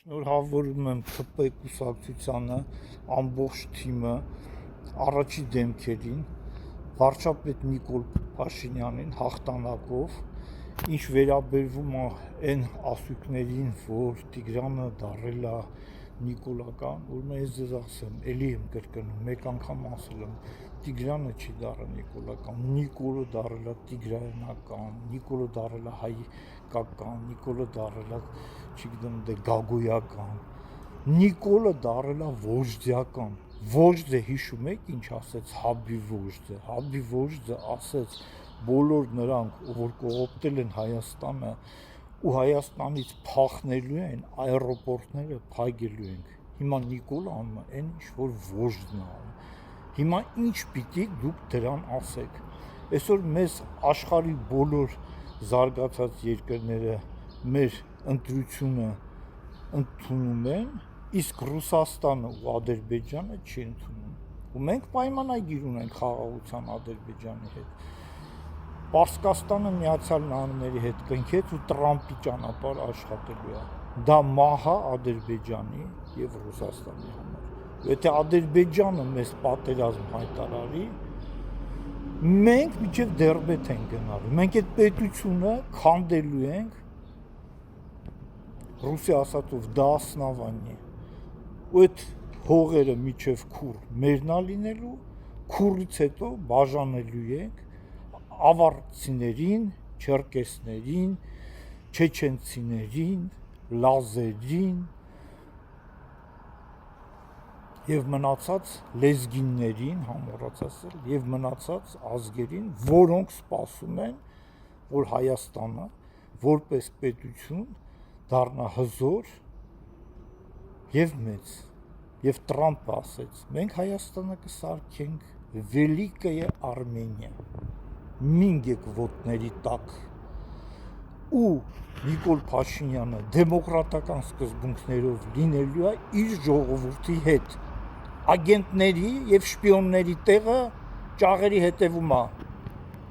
Շնորհավորում եմ ՀՊ կուսակցությանը, ամբողջ թիմը, առաջի դեմքերին, վարչապետ Նիկոլ Փաշինյանին հաղթանակով, ինչ վերաբերվում է այն ասույքներին, որ Տիգրանը դարել է նիկոլական, որ ես ձեզ ասեմ, էլի եմ կրկնում, մեկ անգամ ասել եմ, Տիգրանը չի դարել նիկոլական, Նիկոլը դարել է տիգրանական, Նիկոլը դարել է հայկական, Նիկոլը դարել է, չգիտեմ, գագոյական, Նիկոլը դարել է ոժդյական, Ոժդը հիշում եք ինչ ասեց Հաբի Ոժդը, Հաբի Ոժդը ասեց բոլոր նրանք, որ կողոպտել են Հայաստանը ու Հայաստանից փախնելու են, աերոպորտները փակելու ենք, հիմա Նիկոլը անում է այն ինչ որ Ոժդն է անում, հիմա ինչ պիտի դուք դրան ասեք, այսօր մեզ աշխարհի բոլոր զարգացած երկրները մեր ընտրությունը ընդունում են, իսկ Ռուսաստանը ու Ադրբեջանը չի ընդունում, ու մենք պայմանագիր ունենք խաղաղության Ադրբեջանի հետ, Պարսկաստանը Միացյալ Նահանգների հետ կնքեց ու Տրամպի ճանապարհ աշխատելու է, դա մահ է Ադրբեջանի եւ Ռուսաստանի համար, եթե Ադրբեջանը մեզ պատերազմ հայտարարի, մենք մինչև դերբետ ենք գնալու, մենք այդ պետությունը քանդելու ենք, ռուսի ասածով դա основание, ու այդ հողերը միջև քուր մերնա լինելու, քուրից հետո բաժանելու ենք ավարցիներին, չերկեսներին, չեչենցիներին, լազերին եւ մնացած լեզգիններին, համառացած եւ մնացած ազգերին, որոնք սպասում են, որ Հայաստանը որպես պետություն դառնա հզոր եւ մեծ, եւ Տրամպը ասեց, մենք Հայաստանը կսարքենք Վելիկայե Արմենիա, մինգեք ոտների տակ, ու Նիկոլ Փաշինյանը դեմոկրատական սկզբունքներով լինելու է իր ժողովրդի հետ, ագենտների եւ շպիոնների տեղը ճաղերի հետևում է,